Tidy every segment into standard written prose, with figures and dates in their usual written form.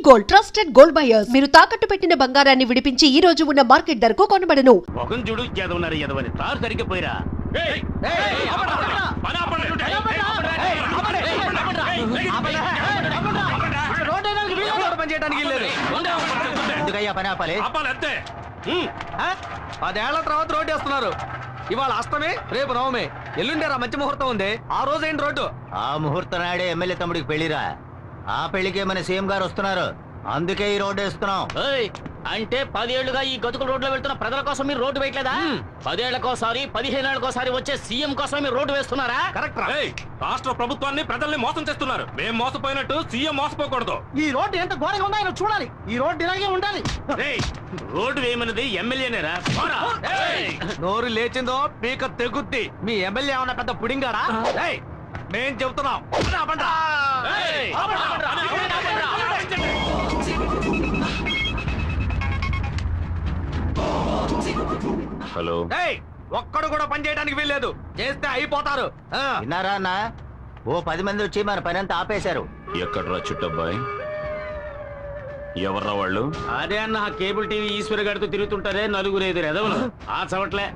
Gold trusted gold buyers. మీరు తాకట్టు పెట్టిన బంగారాన్ని విడిపించి ఈ రోజు ఉన్న మార్కెట్ ధరకు కొనబడను. మొగం చూడు ఎదవన్నారు ఎదవని తారు సరిగ్గా పోయిరా. ఎందుకయ్యా పని ఆపాలి? అంతే. 10 ఏళ్ల తర్వాత రోడ్డు వేస్తున్నారు. ఇవాళ అష్టమి, రేపు నవమి, ఎల్లుండేరా మంచి ముహూర్తం ఉంది. ఆ రోజు ఏంటి రోడ్డు? ఆ ముహూర్తం నాడే ఎమ్మెల్యే తమ్ముడికి పెళ్లిరా. ఆ పెళ్లికే మన సీఎం గారు వస్తున్నారు. అందుకే ఈ రోడ్డు వేస్తున్నాం. అంటే 10 ఏళ్లుగా ఈ గతుకుల రోడ్లో వెళ్తున్న ప్రజల కోసం మీరు రోడ్డు వేయట్లేదా? 10 ఏళ్లకోసారి 15 ఏళ్లకోసారి వచ్చే సీఎం కోసం మీరు రోడ్డు వేస్తున్నారా? కరెక్ట్. రాష్ట్ర ప్రభుత్వాన్ని ప్రజల్ని మోసం చేస్తున్నారు. మేము మోసపోయినట్టు సీఎం మోసపోకూడదు. ఈ రోడ్డు ఎంత ఘోరంగా ఉందో ఆయన చూడాలి. ఈ రోడ్డు ఇలాగే ఉండాలి. రోడ్డు వేయమన్నది ఎమ్మెల్యేనేరా? నోరు లేచిందో పీక తెగుద్ది. మీ ఎమ్మెల్యే ఏమన్నా పెద్ద పుడింగాడా? మేం చెబుతున్నాం. హలో, ఒక్కడు కూడా పని చేయడానికి వీల్లేదు. చేస్తే అయిపోతారు. విన్నారా అన్న? ఓ 10 మంది వచ్చి మన పని అంతా ఆపేశారు. ఎక్కడ్రా చుట్టబ్బాయి? ఎవర్రా వాళ్ళు? అదే అన్న కేబుల్ టీవీ ఈశ్వర్ గారితో తిరుగుతుంటారే నలుగురు ఎదురు ఎదవలు. ఆ చవట్లే.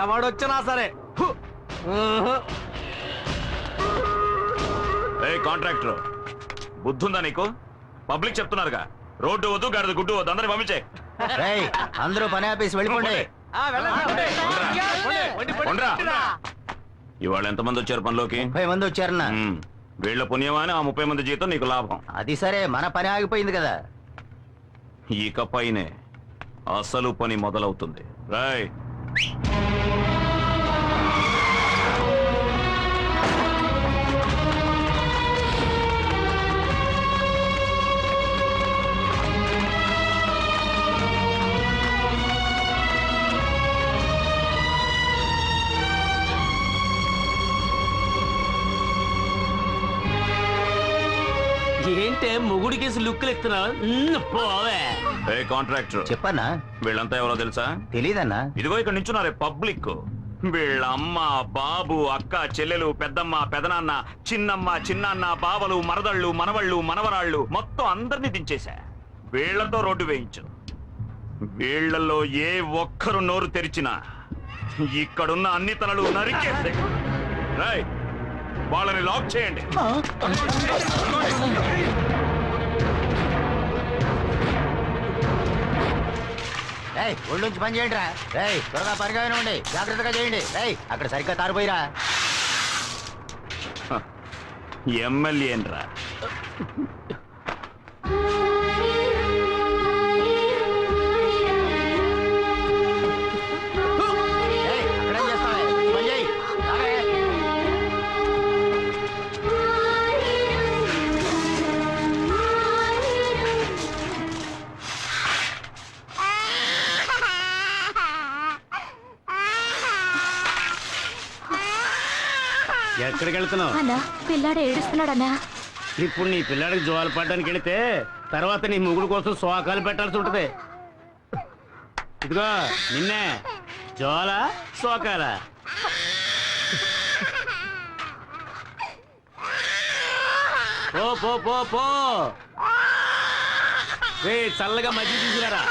ఎవడొచ్చినా సరే. కాంట్రాక్టర్ బుద్ధుందా నీకు? పబ్లిక్ చెప్తున్నారుగా, రోడ్డు వద్దు, గడద గుడ్డు వద్దు, అందరిని పంపించే. అందరూ పని ఆపేసి వెళ్ళిపోండి. ఇవాళ ఎంతమంది వచ్చారు పనిలోకి? 30 మంది వచ్చారన్నా. వీళ్ళ పుణ్యమా అని ఆ 30 మంది జీతం నీకు లాభం. అది సరే, మన పని ఆగిపోయింది కదా. ఇక పైనే అసలు పని మొదలవుతుంది. రాయ్. ఏంటే మొగుడి కేసు లుక్కులు ఎత్తున్నావు? పోవే. కాంట్రాక్టర్ చెప్పన్నా. వీళ్ళంతా ఎవరో తెలుసా? తెలీదన్నా. ఇదిగో ఇక్కడ నించున్నారే పబ్లిక్. వీళ్ళ అమ్మ, బాబు, అక్క, చెల్లెలు, పెద్దమ్మ, పెదనాన్న, చిన్నమ్మ, చిన్నాన్న, బావలు, మరదళ్ళు, మనవళ్ళు, మనవరాళ్ళు మొత్తం అందరినీ దించేశా. వీళ్లతో రోడ్డు వేయించు. వీళ్లలో ఏ ఒక్కరు నోరు తెరిచినా ఇక్కడున్న అన్ని తలలు నరికేస్తే వాళ్ళని లాక్ చేయండి. ఒళ్ళుంచి పని చేయండి రా. త్వరగా పనిగా ఉండి జాగ్రత్తగా చేయండి. అక్కడ సరిగ్గా తారిపోయిరా. ఎమ్మెల్యేన్రా. ఎక్కడికి వెళ్తున్నావు? అన్నా, పిల్లాడు ఏడుస్తున్నాడన్నా. ఇప్పుడు నీ పిల్లాడికి జోలు పడడానికి వెళితే తర్వాత నీ ముగుడు కోసం శోకాలు పెట్టాల్సి ఉంటది. ఇదిగో నిన్నే జోల శోకాల. పో పో పో పో. చల్లగా మధ్య తీసుకురారా.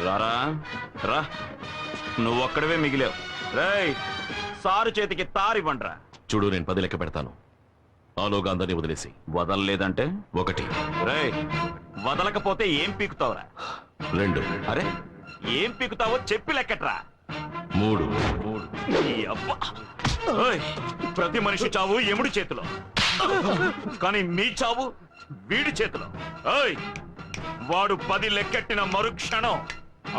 రారా రా, నువ్వొక్కడవే మిగిలావు. రేయ్ సారు చేతికి తారివ్వండ్రా. చూడు, నేను 10 లెక్క పెడతాను. ఆలోగా అందరినీ వదిలేసి. వదలలేదంటే 1, రేయ్ వదలకపోతే ఏం పీకుతావురా? 2, అరే ఏం పీకుతావో చెప్పి లెక్కట్రా. 3, ఈ అబ్బా. ఓయ్, ప్రతి మనిషి చావు ఎముడి చేతిలో, కానీ మీ చావు వీడి చేతిలో. ఓయ్, వాడు 10 లెక్కెట్టిన మరుక్షణం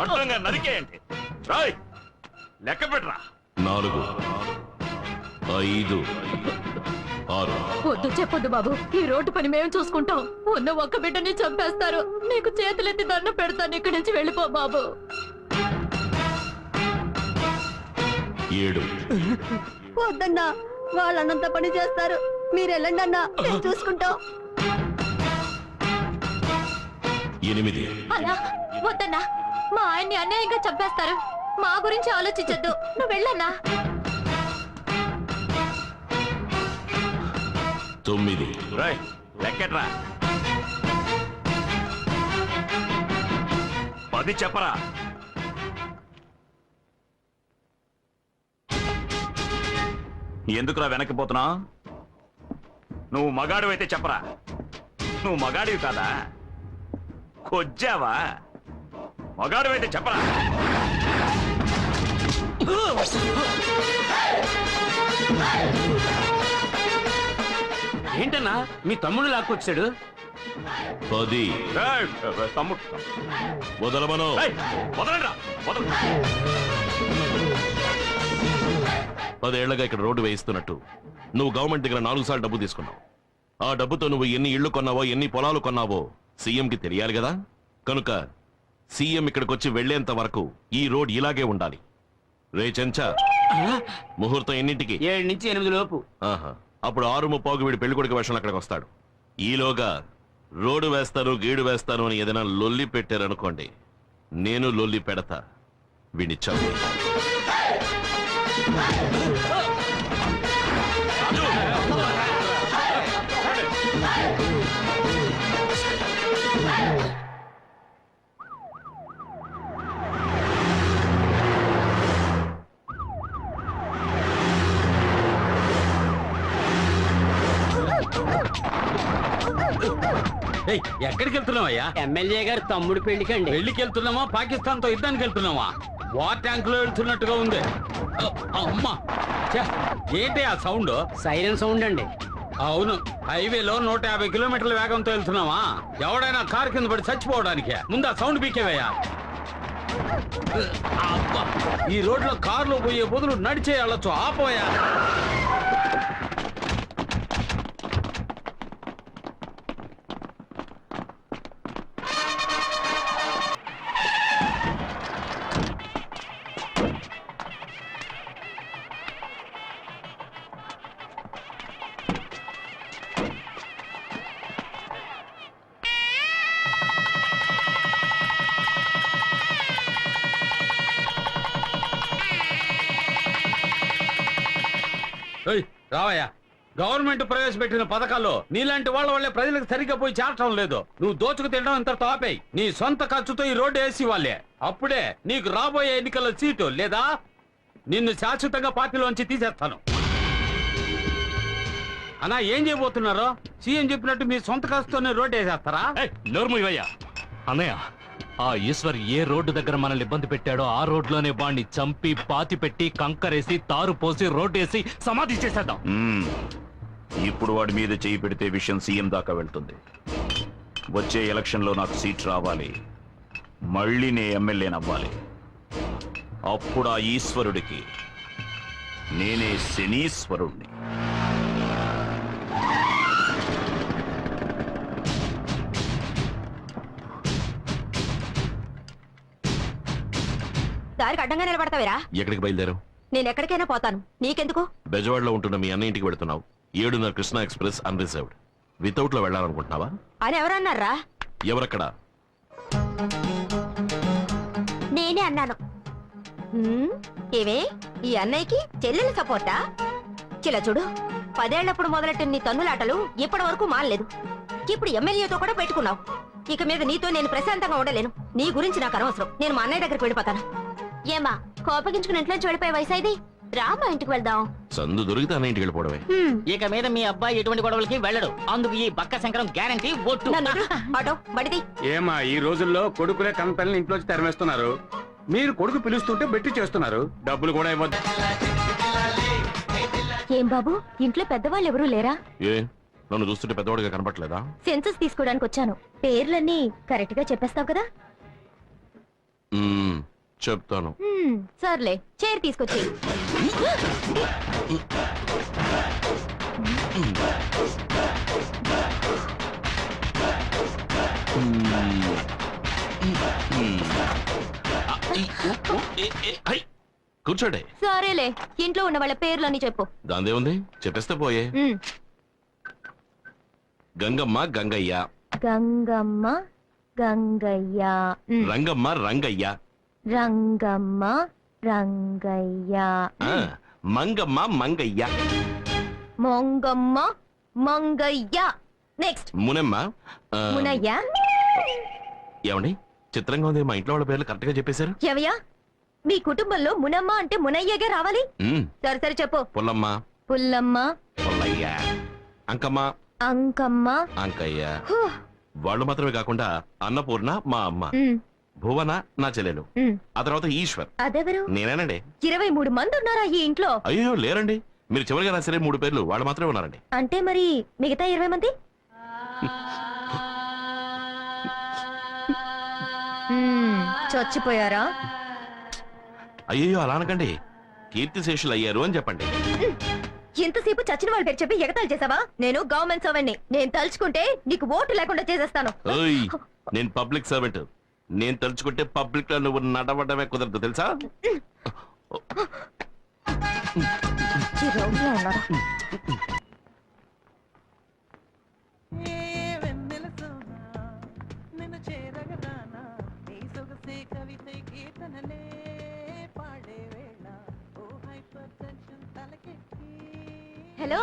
అడ్డంగా నరికేయండి. రాయ్ లెక్క పెట్టరా. 4, 5, 6. వద్దు చెప్పొద్దు బాబు, ఈ రోడ్డు పని మేము చూసుకుంటాం. ఉన్న ఒక్క బిడ్డని చంపేస్తారు. నీకు చేతులెత్తి దండం పెడతాను, ఇక్కడి నుంచి వెళ్ళిపో బాబు. 7, వద్దన్నా, వాళ్ళన్నంత పని చేస్తారు. మీరు వెళ్ళండి అన్నా, నేను చూసుకుంటాం. 8, అలా వద్దన్నా, మా ఆయన్ని అన్యాయంగా చంపేస్తారు. మా గురించి ఆలోచించొద్దు, నువ్వు వెళ్ళన్నా. 9, రాయ్ లెక్కట్రా. 10 చెప్పరా. ఎందుకురా వెనక్కిపోతున్నా? నువ్వు మగాడివైతే చెప్పరా. నువ్వు మగాడివి కాదా? కొజ్జావా? మగాడివైతే చెప్పరా. ఏంటన్నా మీ తమ్ముడు లాక్కొచ్చాడు? 10. ఏయ్, తమ్ముడు వదలమను. ఏయ్, వదలండ్రా, వదలు. 10 ఏళ్లగా ఇక్కడ రోడ్డు వేయిస్తున్నట్టు నువ్వు గవర్నమెంట్ దగ్గర 4 సార్లు డబ్బు తీసుకున్నావు. ఆ డబ్బుతో నువ్వు ఎన్ని ఇళ్లు కొన్నావో, ఎన్ని పొలాలు కొన్నావో సీఎంకి తెలియాలి కదా. కనుక సీఎం ఇక్కడికి వచ్చి వెళ్లేంత వరకు ఈ రోడ్ ఇలాగే ఉండాలి. రే చెంచా, ముహూర్తం ఎన్నింటికి? 7 నుంచి 8 లోపు. ఆహా, అప్పుడు 6:30 వీడి పెళ్లికొడుకు వేషంలో అక్కడికి వస్తాడు. ఈలోగా రోడ్డు వేస్తాను, గీడు వేస్తాను అని ఏదైనా లొల్లి పెట్టారనుకోండి, నేను లొల్లి పెడతా. వీడిని చంపి. ఎక్కడికి వెళ్తున్నావయ్యా? ఎమ్మెల్యే గారు తమ్ముడు పెళ్లికండి. పెళ్లికి వెళ్తున్నామా, పాకిస్తాన్ తో యుద్ధానికి వెళ్తున్నావా? వార్ ట్యాంక్ లో వెళ్తున్నట్టుగా ఉంది. అమ్మా, ఏంటి ఆ సౌండ్? సైరన్ సౌండ్ అండి. అవును, హైవేలో 150 కిలోమీటర్ల వేగంతో వెళ్తున్నావా? ఎవడైనా కారు కింద పడి చచ్చిపోవడానికే. ముందు ఆ సౌండ్ పీకేవయ్యా. అబ్బా, ఈ రోడ్లో కార్లో పోయే బదులు నడిచే వెళ్ళొచ్చు. ఆపోయా. రావయ్యా, గవర్నమెంట్ ప్రవేశపెట్టిన పథకాల్లో నీలాంటి వాళ్ళ వల్లే ప్రజలకు సరిగ్గా పోయి చేరటం లేదు. నువ్వు దోచుకు తినడం ఇంత తాపేయి. నీ సొంత ఖర్చుతో ఈ రోడ్డు వేసి వాళ్ళే. అప్పుడే నీకు రాబోయే ఎన్నికల్లో సీటు, లేదా నిన్ను శాశ్వతంగా పార్టీలోంచి తీసేస్తాను. అన్నా, ఏం చేయబోతున్నారో? సీఎం చెప్పినట్టు మీ సొంత ఖర్చుతోనే రోడ్డు వేసేస్తారా? నోర్ము ఇవయ్యా. అన్నయ్య, ఆ ఈశ్వర్ ఏ రోడ్డు దగ్గర మనల్ని ఇబ్బంది పెట్టాడో ఆ రోడ్లోనే వాడిని చంపి పాతి పెట్టి కంకరేసి తారు పోసి రోడ్డు వేసి సమాధి చేసేద్దాం. ఇప్పుడు వాడి మీద చేయి పెడితే విషయం సీఎం దాకా వెళ్తుంది. వచ్చే ఎలక్షన్ లో నాకు సీట్ రావాలి, మళ్ళీ నే ఎమ్మెల్యేనవ్వాలి. అప్పుడు ఆ ఈశ్వరుడికి నేనే శనీశ్వరుణ్ణి. దారికి అడ్డంగా నిలబడతావేరా? ఎక్కడికి బయలుదేరావు? నేను ఎక్కడికైనా పోతాను, నీకెందుకు? బెజవాడలో ఉంటున్న మీ అన్న ఇంటికి వెళ్తున్నావు. 7:30 కృష్ణా ఎక్స్ప్రెస్ అన్రిజర్వ్డ్. వితౌట్ లో వెళ్ళాలనుకుంటున్నావా? అని ఎవరన్నారా? ఎవరక్కడ? నేనే అన్నాను. ఏవే, ఈ అన్నయ్యకి చెల్లెల సపోర్టా? చిల చూడు, 10 ఏళ్లప్పుడు మొదలెట్టిన నీ తన్నులాటలు ఇప్పటి వరకు మానలేదు. ఇప్పుడు ఎమ్మెల్యేతో కూడా పెట్టుకున్నావు. ఇక మీద నీతో నేను ప్రశాంతంగా ఉండలేను. నీ గురించి నాకు అనవసరం. నేను మా అన్నయ్య దగ్గరికి వెళ్ళిపోతాను. ఏమా, కోపగించుకుని ఇంట్లోంచి వెళ్ళిపోయే వయసు ఇది? డ్రామా ఇంటికి వెళ్దాం. సందు దొరికితే అన్న ఇంటికి వెళ్ళిపోవడమే. ఇక మీద మీ అబ్బాయి ఎటువంటి గొడవలకి వెళ్ళడు. అందుకు ఈ బక్క శంకరం గ్యారంటీ ఒట్టు. నన్ను వదిలు. ఆటో బడిది. ఏమా ఈ రోజుల్లో కొడుకులే కంపెనీని ఇంట్లోంచి తరిమేస్తున్నారు, మీరు కొడుకు పిలుస్తుంటే బెట్టి చేస్తున్నారు, డబ్బులు కూడా ఇవ్వద్దు. ఏం బాబు, ఇంట్లో పెద్దవాళ్ళు ఎవరూ లేరా? ఏ నన్ను చూస్తుంటే పెద్దవాడిగా కనపట్లేదా? సెన్సస్ తీసుకోవడానికి వచ్చాను. పేర్లన్నీ కరెక్ట్ గా చెప్పేస్తావు కదా? చెప్తాను. సర్లే, చైర్ తీసుకొచ్చి. కూర్చోండి. సరేలే, ఇంట్లో ఉన్న వాళ్ళ పేర్లన్నీ చెప్పు. దాందే ఉంది, చెప్పేస్తే పోయే. గంగమ్మ గంగయ్య, గంగమ్మ గంగయ్య, రంగమ్మ రంగయ్య, రంగమ్మ రంగయ్య, మంగమ్మ మంగయ్య, మొంగమ్మ మంగయ్య. నెక్స్ట్ మునమ్మ. మునయ్య. ఏమండి చిత్రంగా ఉంది, మా ఇంట్లో వాళ్ళ పేర్లు కరెక్ట్ గా చెప్పేశారు. ఎవయ్యా, మీ కుటుంబంలో మునమ్మ అంటే మునయ్యగా రావాలి. సరే సరే చెప్పు. పుల్లమ్మ, పుల్లమ్మ, పుల్లయ్య, అంకమ్మ, అంకమ్మ, అంకయ్య. వాళ్ళు మాత్రమే కాకుండా అన్నపూర్ణ మా అమ్మ, భువన నా చెల్లెలు, ఆ తర్వాత ఈశ్వర్. అదెవరు? నేనేనండి. 23 మంది ఉన్నారా ఈ ఇంట్లో? అయ్యో లేరండి, మీరు చివరిగా రాసరే 3 పేర్లు వాళ్ళు మాత్రమే ఉన్నారండి. అంటే మరి మిగతా 20 మంది? చచ్చిపోయారా? అయ్యో అలా అనకండి, కీర్తిశేషులు అయ్యారు అని చెప్పండి. ఇంతసేపు చచ్చిన వాళ్ళ పేరు చెప్పి ఎగతాళి చేసావా? నేను గవర్నమెంట్ సర్వెంట్ని. నేను తలుచుకుంటే నీకు ఓటు లేకుండా చేసేస్తాను. ఓయ్, నేను పబ్లిక్ సర్వెంట్. నేను తలుచుకుంటే పబ్లిక్ లో నువ్వు నడవడమే కుదరదు తెలుసా? హలో,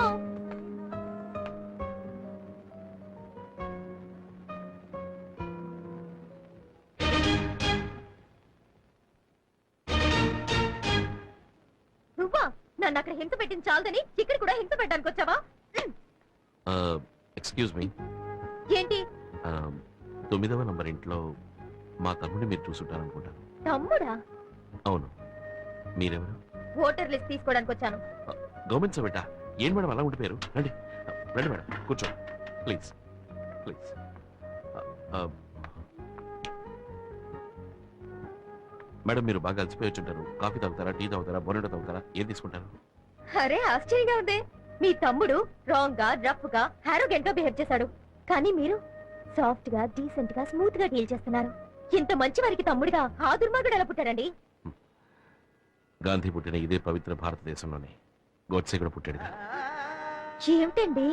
నువ్వా? నన్ను అక్కడ హింస పెట్టింది చాలదని ఇక్కడ కూడా హింస పెట్టడానికి వచ్చావా? Excuse me. ఏంటి? 9వ నంబర్ ఇంట్లో మా తమ్ముడిని మీరు చూసుంటారనుకుంటాను. తమ్ముడా? అవును. మీరెవరు? ఓటర్ లిస్ట్ తీసుకోవడానికి వచ్చాను. గవర్నమెంట్ సర్వెంటా? ఏం మేడం అలా ఉండిపోయారు? రండి రండి మేడం, కూర్చోండి ప్లీజ్ ప్లీజ్. మేడం మీరు బాగా అలసిపోయి వచ్చుంటారు. కాఫీ తాగుతారా, టీ తాగుతారా, బొనెటో తాగుతారా, ఏం తీసుకుంటారు? అరే ఆశ్చర్యంగా ఉంది. మీ తమ్ముడు రాంగ్ గా, రఫ్ గా, హారోగెంట్ గా బిహేవ్ చేశాడు. కానీ మీరు సాఫ్ట్ గా, డీసెంట్ గా, స్మూత్ గా డీల్ చేస్తున్నారు. ఇంత మంచి వారికి తమ్ముడిగా ఆ దుర్మార్గుడు ఎలా పుట్టాడండి? గాంధీ పుట్టిన ఇదే పవిత్ర భారతదేశంలోనే గోడ్సే కూడా పుట్టాడు. ఏమిటండి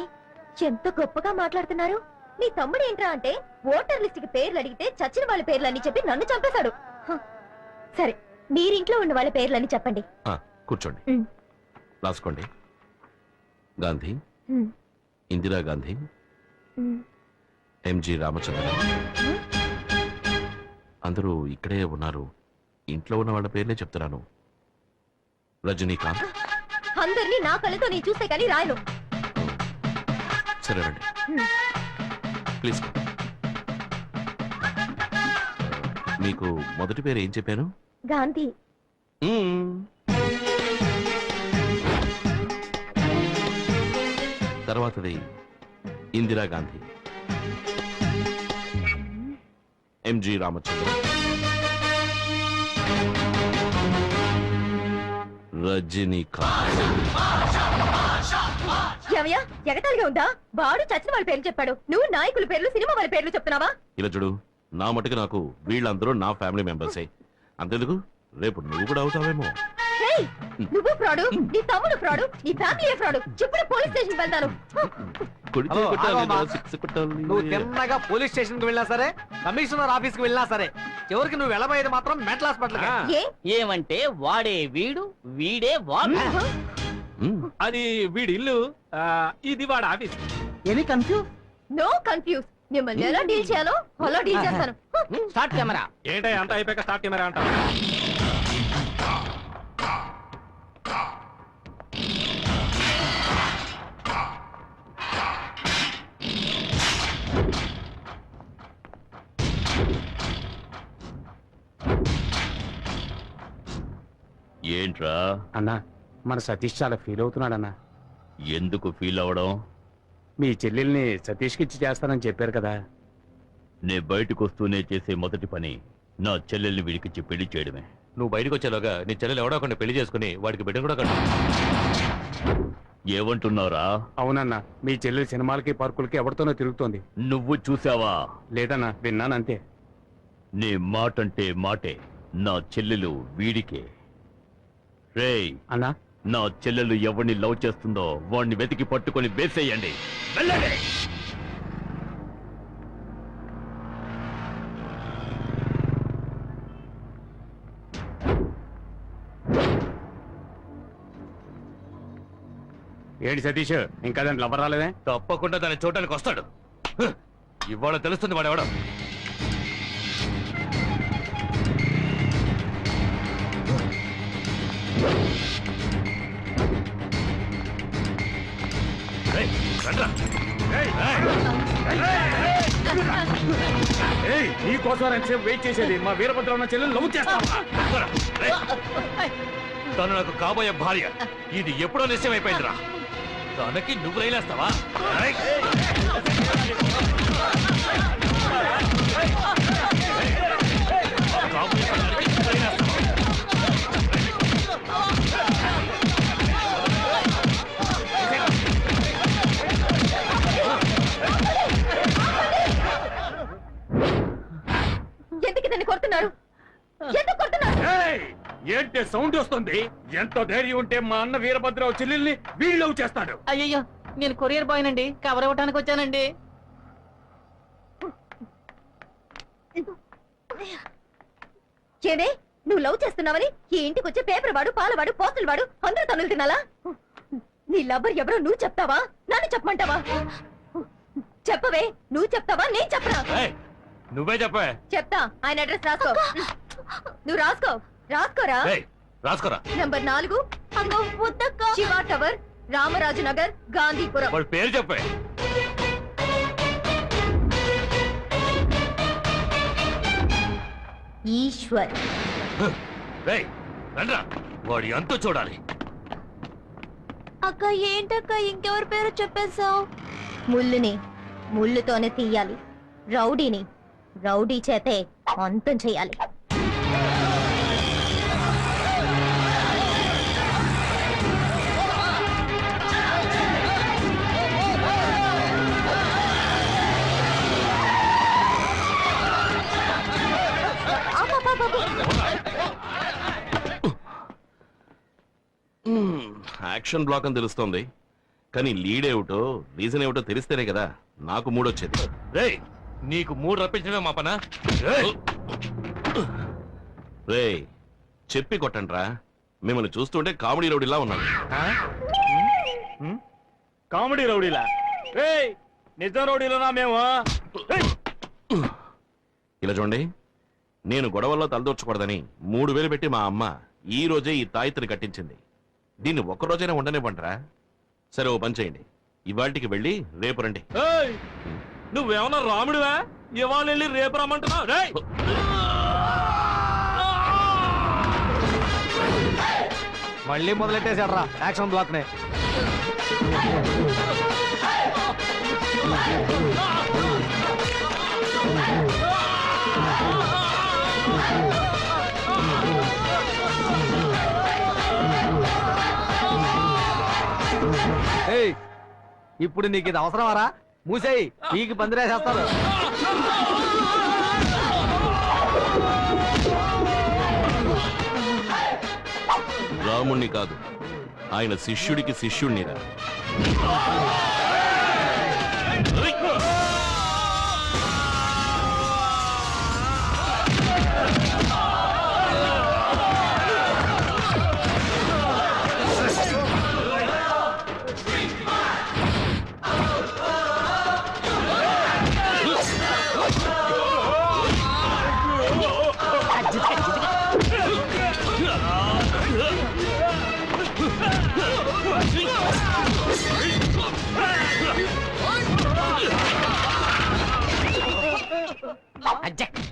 ఎంత గొప్పగా మాట్లాడుతున్నారు? నీ తమ్ముడు ఏంట్రా అంటే ఓటర్ లిస్ట్ కి పేర్లు అడిగితే చచ్చిన వాళ్ళ పేర్లని చెప్పి నన్ను చంపేశాడు. సరే, మీరింట్లో ఉన్న వాళ్ళ పేర్లని చెప్పండి. కూర్చోండి, రాసుకోండి. గాంధీ, ఇందిరా గాంధీ, ఎంజి రామచంద్ర. అందరూ ఇక్కడే ఉన్నారు. ఇంట్లో ఉన్న వాళ్ళ పేర్లే చెప్తున్నాను. రజనీకాంత్. అందరినీ నా కళ్ళతో నేను చూస్తే కానీ రాయను. సరే రండి ప్లీజ్. మీకు మొదటి పేరు ఏం చెప్పాను? గాంధీ. తర్వాతది ఇందిరా గాంధీ, ఎంజి రామచంద్ర, రజనీకాంత్. ఏమయ్యా, ఎగతాళిగా ఉందా? వాడు చచ్చిన వాళ్ళ పేర్లు చెప్పాడు, నువ్వు నాయకుల పేర్లు, సినిమా వాళ్ళ పేర్లు చెప్తున్నావా? ఇలా చూడు, నా మటుకు నాకు వీళ్ళందరూ నా ఫ్యామిలీ మెంబర్సే. అంతెందుకు, రేపు నువ్వు కూడా అవుతావేమో. నువ్వు ఫ్రాడు, నీ తమ్ముడు ఫ్రాడు, నీ ఫ్యామిలీ ఫ్రాడు. ఇప్పుడు పోలీస్ స్టేషన్ వెళ్తాను. నువ్వు తిన్నగా పోలీస్ స్టేషన్ కి వెళ్ళినా సరే, కమిషనర్ ఆఫీస్ కి వెళ్ళినా సరే, చివరికి నువ్వు వెళ్ళబోయేది మాత్రం మెంటల్ హాస్పిటల్. ఏమంటే వాడే వీడు, వీడే వాడు. అది వీడి ఇల్లు, ఇది వాడు office. Any confuse? No confuse. మిమ్మల్ని ఎలా డీల్ చేయాలో అలా డీల్ చేస్తాను. Start camera. ఏంటో అంత అయిపోయాక స్టార్ట్ కెమెరా అంటారు. ఏంట్రా? అన్నా మన సతీష్ చాలా ఫీల్ అవుతున్నాడన్నా. ఎందుకు ఫీల్ అవడం? మీ చెల్లెల్ని సతీష్కి ఇచ్చి చేస్తానని చెప్పారు కదా. నే బయటకు వస్తూనే చేసే మొదటి పని నా చెల్లెల్ని వీడికిచ్చి పెళ్లి చేయడమే. నువ్వు బయటకు వచ్చేలోగా నీ చెల్లెలు ఎవడో ఒకరిని పెళ్లి చేసుకుని వాడికి బిడ్డ కూడా కట్టు. ఏమంటున్నారా? అవునన్నా, మీ చెల్లెలు సినిమాలకి పార్కులకి ఎవరితోనో తిరుగుతోంది. నువ్వు చూసావా? లేదన్నా, విన్నానంతే. నీ మాటంటే మాటే. నా చెల్లెలు వీడికే. రేయ్ అన్నా, నా చెల్లెలు ఎవరిని లవ్ చేస్తుందో వాడిని వెతికి పట్టుకొని వేసేయండి. వెళ్ళండి. ఏంటి సతీష్, ఇంకా దాని లవర్ రాలేదే? తప్పకుండా దాన్ని చూడటానికి వస్తాడు. హ్! ఇవాళ తెలుస్తుంది వాడు ఎవడో. ఏయ్, రండ్రా. నీ కోసం ఎంతసేపు వెయిట్ చేసేది? మా వీరభద్ర ఉన్న చెల్లెలు లవ్ చేస్తావా? తను నాకు కాబోయే భార్య. ఇది ఎప్పుడో నిశ్చయం అయిపోయిందిరా. తనకి నువ్వు రైలేస్తావా? ఎందుకు ఇతన్ని కొడుతున్నారు? ఎందుకు కొడుతున్నారు? ఏంటి సౌండ్ వస్తుంది? ఎంతో ధైర్యం ఉంటే మా అన్న వీరభద్రరావు చెల్లెల్ని వీళ్ళు లవ్ చేస్తాడు. అయ్యయ్యో, నేను కొరియర్ బాయ్ నండి, కవర్ ఇవ్వడానికి వచ్చానండి. ఏమే, నువ్వు లవ్ చేస్తున్నావని ఈ ఇంటికి వచ్చే పేపర్ వాడు, పాలవాడు, పోస్టులు వాడు అందరూ తనులు తినాలా? నీ లవ్వర్ ఎవరో నువ్వు చెప్తావా, నన్ను చెప్పమంటావా? చెప్పవే, నువ్వు చెప్తావా, నేను చెప్పనా? నువ్వే చెప్పే. చెప్తా. ఆయన అడ్రస్ రాసుకో. నువ్వు రాసుకో. రాసుకోరా. రాసుకోరా. Number 4 Shiva tower, Ramaraju Nagar, Gandhipuram. వాడి పేరు చెప్పే. ఈశ్వర్. రండ్రా, వాడి అంతా చూడాలి. అక్క, ఏంటక్క ఇంకెవరి పేరు చెప్పేశావు? ముళ్ళుని ముళ్ళుతోనే తీయాలి, రౌడీని రౌడీ చేతే అంతం చేయాలి. యాక్షన్ బ్లాక్ అని తెలుస్తోంది, కానీ లీడ్ ఏమిటో రీజన్ ఏమిటో తెలిస్తేనే కదా నాకు మూడొచ్చేది. రేయ్, నీకు మూడు రప్పించడమే మా పనా? రే చెప్పి కొట్టండ్రా, మిమ్మల్ని చూస్తుంటే కామెడీ రౌడీలా ఉన్నాను. కామెడీ రౌడీలా? నిజం రౌడీలోనా మేము? ఇలా చూడండి, నేను గొడవల్లో తలదూర్చకూడదని 3000 పెట్టి మా అమ్మ ఈ రోజే ఈ తాయిత్రి కట్టించింది. దీన్ని ఒక్కరోజైనా ఉండనివ్వంటారా? సరే, ఓ పని చేయండి, ఇవాళకి వెళ్ళి రేపు రండి. నువ్వేమన్నా రాముడివా? ఇవాళ వెళ్ళి రేపు రమ్మంటున్నావు? మళ్ళీ మొదలెట్టేశాడ్రా యాక్షన్ బ్లాక్ నే. ఇప్పుడు నీకు ఇది అవసరమారా? మూసేయి, నీకు పందిరేసేస్తారు. రాముణ్ణి కాదు, ఆయన శిష్యుడికి శిష్యుణ్ణిరా.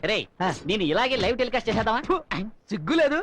రే, నేను ఇలాగే లైవ్ టెలికాస్ట్ చేసేద్దామా? సిగ్గులేదు.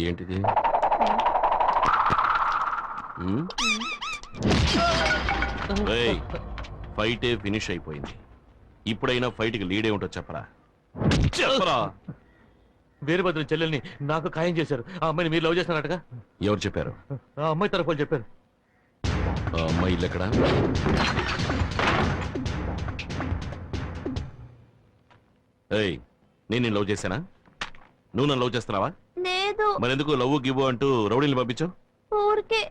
ఏంటిది? ఫైటే ఫినిష్ అయిపోయింది. ఇప్పుడైనా ఫైట్ కి లీడ్ ఏమిటో చెప్పరా. చెప్పరా. వీరభద్రం చెల్లెల్ని నాకు ఖాయం చేశారు. ఆ అమ్మాయిని మీరు లవ్ చేస్తున్నారటగా. ఎవరు చెప్పారు? ఆ అమ్మాయి తరఫులు చెప్పారు. ఆ అమ్మాయి ఇల్లు ఎక్కడా? ఏయ్, నేను లవ్ చేశానా? నువ్వు నన్ను లవ్ చేస్తున్నావా? లేదు. మరెందుకు లవ్ గివ్వు అంటూ రౌడీని పంపించావు? ఊరికే.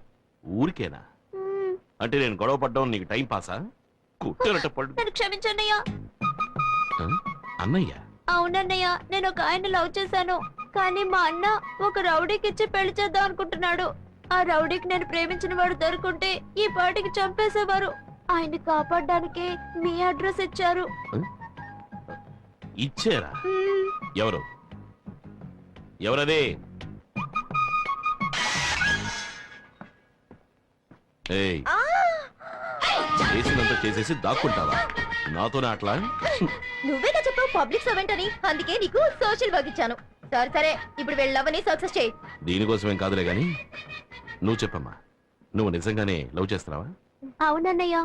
ఊరికేనా? అంటే నేను గొడవ పడ్డం నీకు టైం పాసా? కుట్టరట పడు. నన్ను క్షమించన్నయ్య. అన్నయ్య? అవునన్నయ్య, నేను ఒక ఆయన లవ్ చేశాను. కానీ మా అన్న ఒక రౌడీకి ఇచ్చి పెళ్లి చేద్దాం అనుకుంటున్నాడు. ఆ రౌడీకి నేను ప్రేమించిన వాడు దొరుకుంటే ఈ పాటికి చంపేసేవారు. ఆయన్ని కాపాడడానికి మీ అడ్రస్ ఇచ్చారు. ఇచ్చారా? ఎవరు? ఎవరదే? ఏయ్, చేసినంత చేసేసి దాక్కుంటావా? నాతోనే అట్లా? నువ్వేగా చెప్పావు పబ్లిక్ సర్వెంట్ అని, అందుకే నీకు సోషల్ వర్క్ ఇచ్చాను. సరే సరే, ఇప్పుడు వెళ్ళవని సక్సెస్ చేయి. దీనికోసమేం కాదులే గాని నువ్వు చెప్పమ్మా, నువ్వు నిజంగానే లవ్ చేస్తున్నావా? అవునన్నయ్య,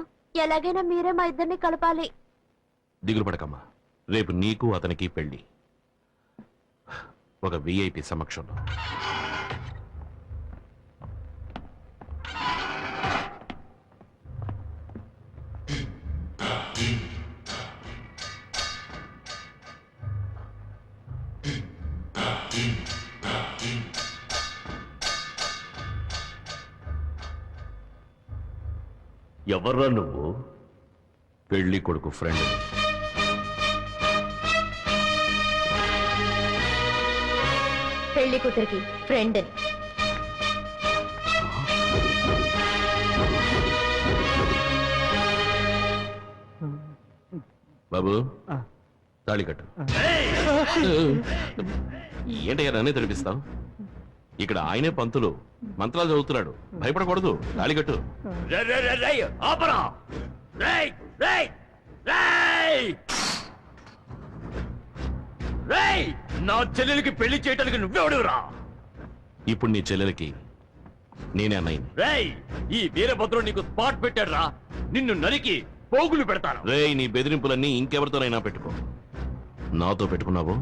ఎలాగైనా మీరే మా ఇద్దరిని కలపాలి. దిగులు పడకమ్మా, రేపు నీకు అతనికి పెళ్లి, ఒక విఐపి సమక్షంలో. ఎవర్రా నువ్వు? పెళ్లి కొడుకు ఫ్రెండ్. పెళ్లి కూతురికి ఫ్రెండ్. బాబు, తాళి కట్టు. ఏంటయ్యా నన్నే తెరిపిస్తావు? ఇక్కడ ఆయనే పంతులు, మంత్రాలు చదువుతున్నాడు. భయపడకూడదు, తాళి కట్టు. నా చెల్లెలికి పెళ్లి చేయడానికి నువ్వెవడురా? ఇప్పుడు నీ చెల్లెలకి నేనే అన్నయ్యని. రేయ్, ఈ వీరభద్రుడు నీకు స్పాట్ పెట్టాడు రా. నిన్ను నరికి పోగులు పెడతాను. రేయ్, నీ బెదిరింపులన్నీ ఇంకెవరితోనైనా పెట్టుకో. నాతో పెట్టుకున్నావు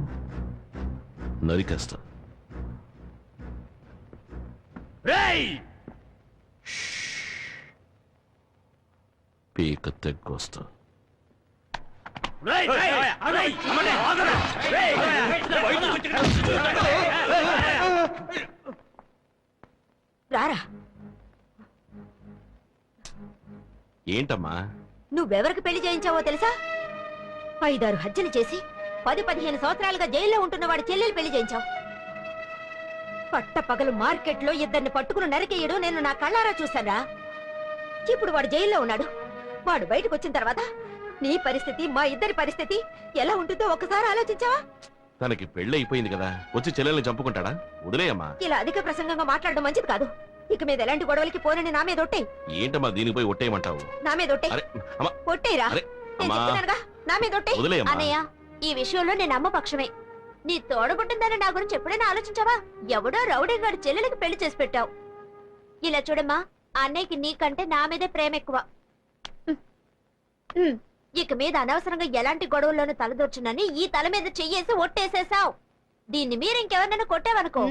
నరికేస్తా. రేయ్, పీక తెగ్గొస్తా. రారా. ఏంటమ్మా? నువ్వెవరికి పెళ్లి చేయించావో తెలుసా? 5-6 హత్యలు చేసి 10-15 సంవత్సరాలుగా జైల్లో ఉంటున్న వాడి చెల్లెలు పెళ్లి చేయించావు. పట్టపగలు మార్కెట్లో ఇద్దరిని పట్టుకుని నరికేయడం నేను నా కళ్ళారా చూశానా. ఇప్పుడు వాడు జైల్లో ఉన్నాడు. వాడు బయటకు వచ్చిన తర్వాత నీ పరిస్థితి, మా ఇద్దరి పరిస్థితి ఎలా ఉంటుందో ఒకసారి ఆలోచించావా? తనకి పెళ్లి అయిపోయింది కదా, వచ్చి చెల్లెల్ని చంపుకుంటాడా? వదిలేయమ్మా. ఇలా అధిక ప్రసంగంగా మాట్లాడడం మంచిది కాదు. ఇక మీద ఎలాంటి గొడవలకి పోనని నా మీద ఒట్టే. ఏంటమ్మా దీనికి పోయి ఒట్టేయమంటావు? నా మీద ఒట్టే. అరే అమ్మా, ఒట్టేరా. అరే నేను అమ్మా, చెప్తున్నానుగా, నా మీద ఒట్టే. వదిలేయమ్మా. అన్నయ్య, ఈ విషయంలో నేను అమ్మ పక్షమే. నీ తోడబుట్టిందని నా గురించి ఎప్పుడైనా ఆలోచించావా? ఎవడో రౌడీ గారి చెల్లెలకి పెళ్లి చేసి పెట్టావు. ఇలా చూడమ్మా, అన్నయ్యకి నీకంటే నా మీదే ప్రేమ ఎక్కువ. ఇక మీద అనవసరంగా ఎలాంటి గొడవల్లోనూ తలదొచ్చునని ఈ తల మీద చెయ్యేసి ఒట్టేసేసావు. దీన్ని మీరు ఇంకెవరినైనా కొట్టావనుకో,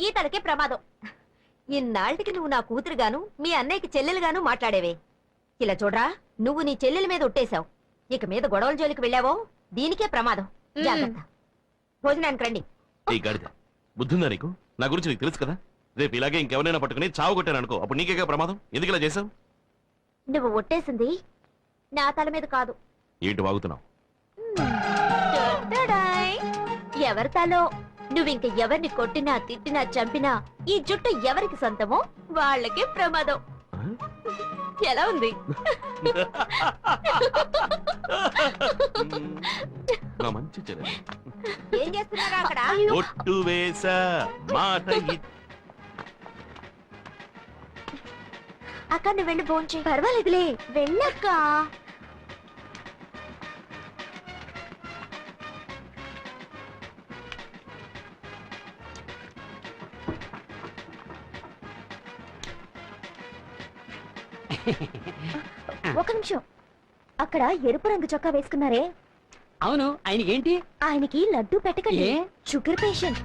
ఈ తలకే ప్రమాదం. ఇన్నాళ్ళకి నువ్వు నా కూతురుగాను మీ అన్నయ్యకి చెల్లెలుగాను మాట్లాడేవే. ఇలా చూడరా, నువ్వు నీ చెల్లెల మీద ఒట్టేశావు. ఇక మీద గొడవల జోలికి వెళ్ళావో దీనికే ప్రమాదం. జాగ్రత్త. భోజనానికి రండి. ఈ గాడిద బుద్ధుందా నీకు? నా గురించి నీకు తెలుసు కదా. రేపు ఇలాగే ఇంకెవరైనా పట్టుకుని చావు కొట్టాను అనుకో, అప్పుడు నీకేగా ప్రమాదం. ఎందుకు ఇలా చేసావు? నువ్వు ఒట్టేసింది నా తల మీద కాదు. ఏంటి వాగుతున్నావు? టడడాయ్. ఎవరి తలో నువ్వింక ఎవరిని కొట్టినా తిట్టినా చంపినా ఈ జుట్టు ఎవరికి సొంతమో వాళ్ళకే ప్రమాదం. ఎలా ఉంది? నా మంచి చెల్లెలు. ఏం చేస్తున్నారా అక్కడ? ఒట్టు వేసా మాట అక్క నువ్వు వెళ్ళి భోంచే. పర్వాలేదులే, వెళ్ళక్క. ఒక నిమిషం, అక్కడ ఎరుపు రంగు చొక్కా వేసుకున్నారే, అవును, ఆయనకి ఏంటి? ఆయనకి లడ్డు పెట్టకండి. Sugar patient.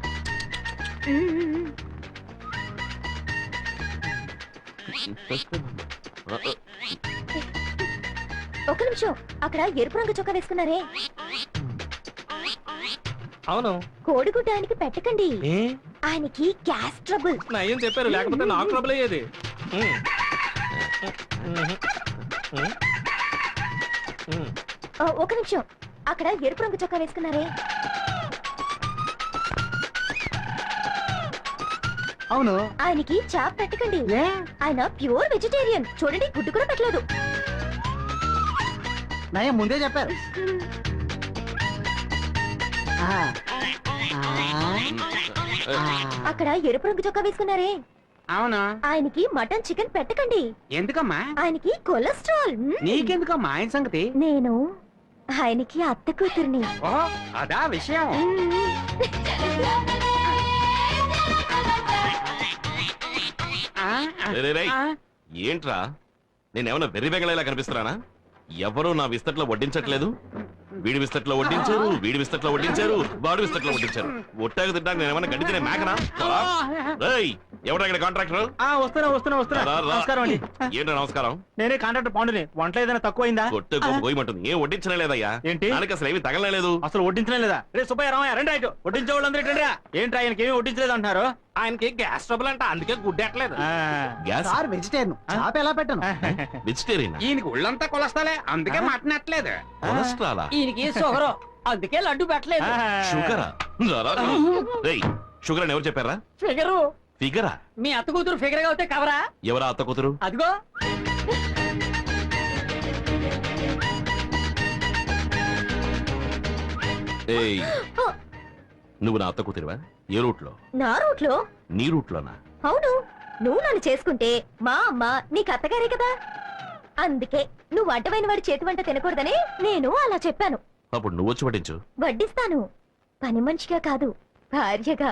ఒక నిమిషం, అక్కడ ఎరుపు రంగు చొక్కా వేసుకున్నారే, అవును, కోడిగుడ్డ ఆయనకి పెట్టకండి. ఆయనకి గ్యాస్ ట్రబుల్. నా ఏం చెప్పారు, లేకపోతే నాకు ట్రబుల్ అయ్యేది. ఒక నిమిషం, అక్కడ ఎరుపు రంగు చొక్కా వేసుకున్నారే, అవును, ఆయనకి చాప్ పెట్టకండి. ఆయన ప్యూర్ వెజిటేరియన్. చూడండి, గుడ్డు కూడా పెట్టలేదు. నయం ముందే చెప్పారు. అక్కడ ఎరుపు రంగు చొక్కా వేసుకున్నారే, అవును, ఆయనకి మటన్ చికెన్ పెట్టకండి. ఎందుకమ్మా? ఆయనకి కొలెస్ట్రాల్. నీకెందుకమ్మా ఆయన సంగతి? నేను ఆయనకి అత్త కూతుర్ని. ఓ, అదా విషయం. ఏంట్రా, నేనేమన్నా వెర్రి బెగలేలా కనిపిస్తున్నానా? ఎవరు నా విస్తట్లో వడ్డించట్లేదు. వీడి విస్తట్లో వడ్డించారు, వీడి విస్తట్లో వడ్డించారు, వాడి విస్తట్లో వడ్డించారు. ఒట్టాకు తింటాక నేను ఏమన్నా గడిచిన మేకనా? ఎవరా ఇక్కడ కాంట్రాక్టర్? వస్తున్నా. నమస్కారం అండి. ఏంటో నమస్కారం. నేనే కాంట్రాక్టర్ పాండుని. వంట ఏదైనా తక్కువైందా? కొట్టే గోయమంటుంది. ఏం వడ్డించనే లేదయ్యా. ఏంటి? దానికి అసలు ఏమి తగలలేదు. అసలు వడ్డించనే లేదా? రే సుబ్బయ్య, రామయ్య, రండి. రైట్, వడ్డించే వాళ్ళందరూ రండి. ఏంటి ఆయనకి ఏమి వడ్డించలేదు అంటున్నారు? ఆయనకి గ్యాస్ ట్రబుల్ అంట, అందుకే గుడ్డెట్లేదు. Gas vegetarian. చాప ఎలా పెట్టను? వెజిటేరియన్. ఈయనకి ఒళ్ళంతా కొలస్తాలే, అందుకే మటన్ ఎట్లేదు. కొలెస్ట్రాలా? ఈయనకి షుగర్, అందుకే లడ్డు పెట్టలేదు. షుగరా? షుగర్ అని ఎవరు చెప్పారా? ఫిగరు. ఫిగరా? మీ అత్త కూతురు ఫిగర్ గా అవుతే కవరా? ఎవరా అత్త కూతురు? అదిగో. ఏయ్, నువ్వు నా అత్త కూతురువా? ఏ రూట్లో? నా రూట్లో. నీ రూట్లోనా? అవును, నువ్వు నన్ను చేసుకుంటే మా అమ్మ నీకు అత్తగారే కదా. అందుకే నువ్వు అడ్డమైన వాడి చేతి వంట తినకూడదని నేను అలా చెప్పాను. అప్పుడు నువ్వు వచ్చి పట్టించు. వడ్డిస్తాను, పని మనిషిగా కాదు, భార్యగా.